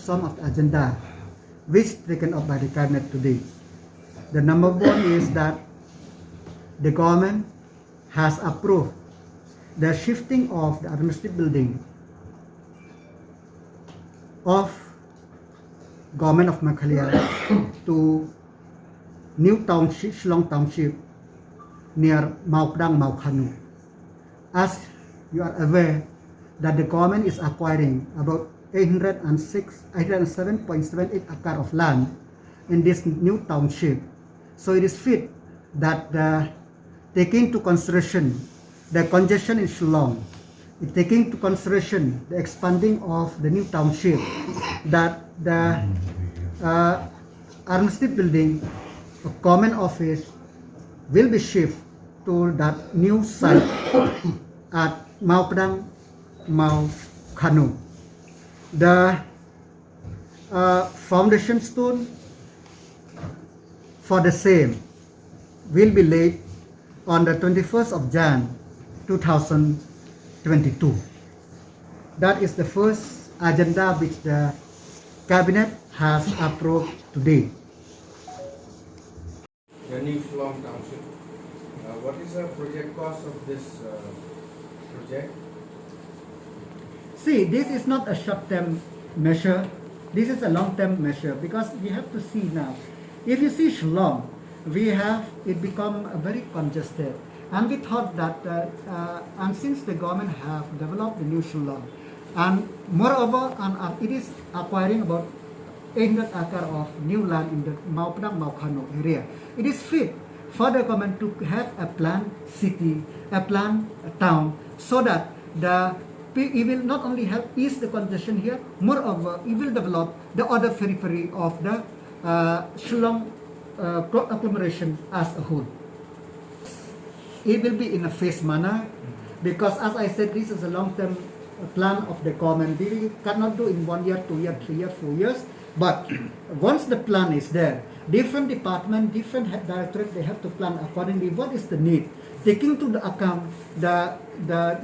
some of the agenda which taken up by the cabinet today. The number one is that the government has approved the shifting of the administrative building of government of Meghalaya to new township, Shillong Township, near Maupdang, Maukanu. As you are aware that the government is acquiring about 807.78 acre of land in this new township. So it is fit that taking into consideration the congestion in Shillong, taking into consideration the expanding of the new township, that the administrative building, a common office, will be shifted to that new site at Maupdang, Maukanu. The foundation stone for the same will be laid on the 21st of Jan 2022. That is the first agenda which the cabinet has approved today. The new Shillong Township. What is the project cost of this project? See, this is not a short-term measure. This is a long-term measure because we have to see now. If you see Shillong, it become very congested, and we thought that and since the government have developed the new Shillong, and moreover, it is acquiring about 800 acre of new land in the Maupdang, Maukanu area. It is fit for the government to have a planned city, a planned town, so that it will not only help ease the congestion here, moreover, it will develop the other periphery of the Shillong agglomeration as a whole. It will be in a phased manner because, as I said, this is a long-term plan of the government. We cannot do in 1 year, 2 years, 3 years, 4 years. But once the plan is there, different department, different directorate, they have to plan accordingly. What is the need? Taking to the account the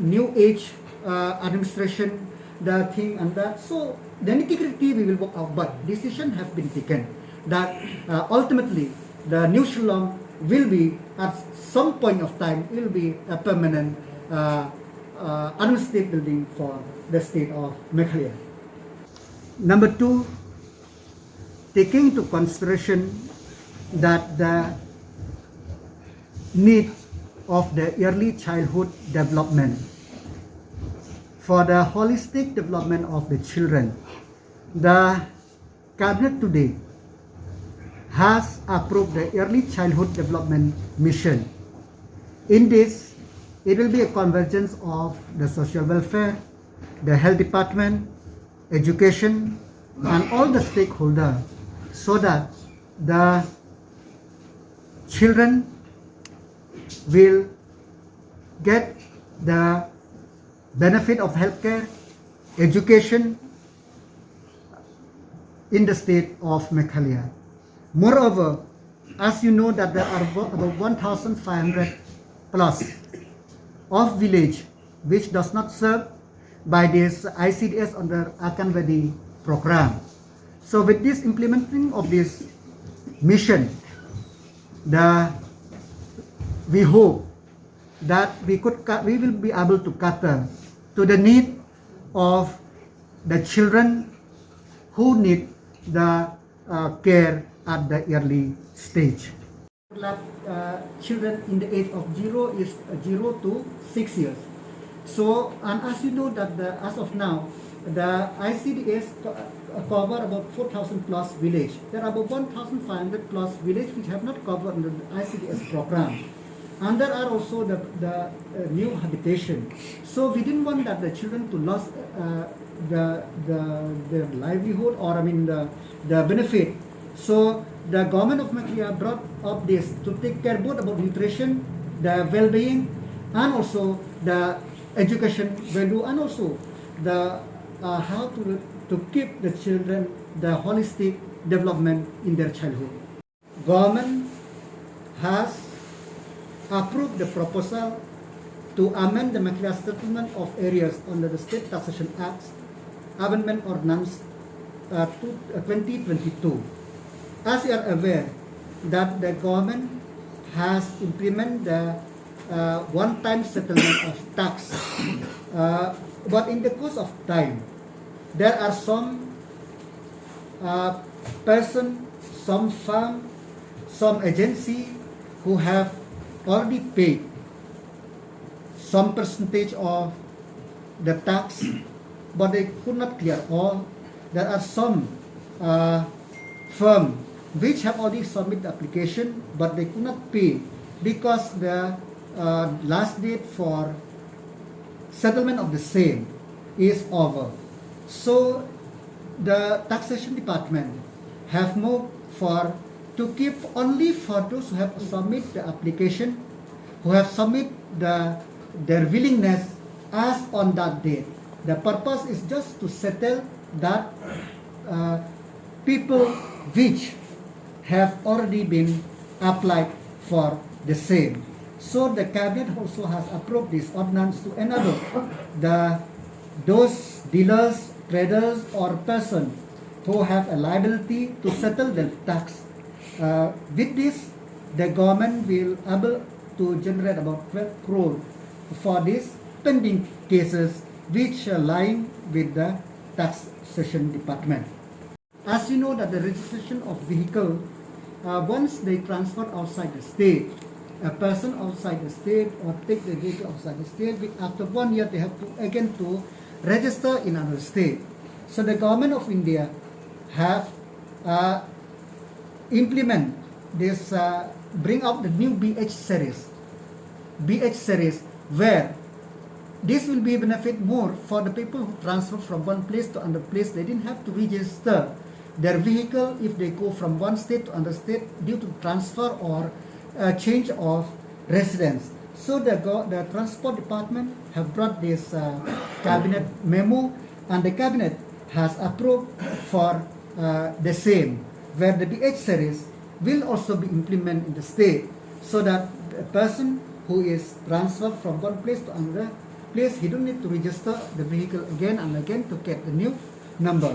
new age administration, the thing and that. So the nitty-gritty we will work out, but decision have been taken that ultimately the new Shillong will be at some point of time will be a permanent administrative building for the state of Meghalaya. Number two, taking into consideration that the need of the early childhood development for the holistic development of the children, the cabinet today has approved the early childhood development mission. In this, it will be a convergence of the social welfare, the health department, education, and all the stakeholders, so that the children will get the benefit of healthcare, education in the state of Meghalaya. Moreover, as you know that there are about 1,500 plus of village which does not serve by this ICDS under Akanvadi program. So with this implementing of this mission, we hope that we will be able to cater to the need of the children who need the care at the early stage. Children in the age of 0 to 6 years. So, and as you know that as of now, the ICDS cover about 4,000 plus village. There are about 1,500 plus village which have not covered under the ICDS program. And there are also the new habitation. So we didn't want that the children to lose their livelihood, or the benefit. So the government of Meghalaya brought up this to take care both about nutrition, the well-being, and also the education value, and also the how to keep the children the holistic development in their childhood. Government has approved the proposal to amend the Meghalaya Settlement of Areas under the State Taxation Act, Amendment Ordinance 2022. As you are aware that the government has implemented the one-time settlement of tax, but in the course of time, there are some person, some firm, some agency who have already paid some percentage of the tax, but they could not clear all. There are some firm which have already submitted the application, but they could not pay because the last date for settlement of the same is over. So the taxation department have moved for to keep only for those who have submit the application, who have submit their willingness as on that date. The purpose is just to settle that people which have already been applied for the same. So the cabinet also has approved this ordinance to enable those dealers, traders, or person who have a liability to settle the tax. With this, the government will able to generate about 12 crore for these pending cases which are lying with the taxation department. As you know that the registration of vehicle, once they transfer outside the state, a person outside the state or take the vehicle outside the state, after 1 year they have to again to register in another state. So the government of India have implement this, bring out the new BH series, where this will be benefit more for the people who transfer from one place to another place. They didn't have to register their vehicle if they go from one state to another state due to transfer or change of residence. So the transport department have brought this cabinet memo, and the cabinet has approved for the same, where the BH series will also be implemented in the state, so that a person who is transferred from one place to another place, he don't need to register the vehicle again and again to get the new number.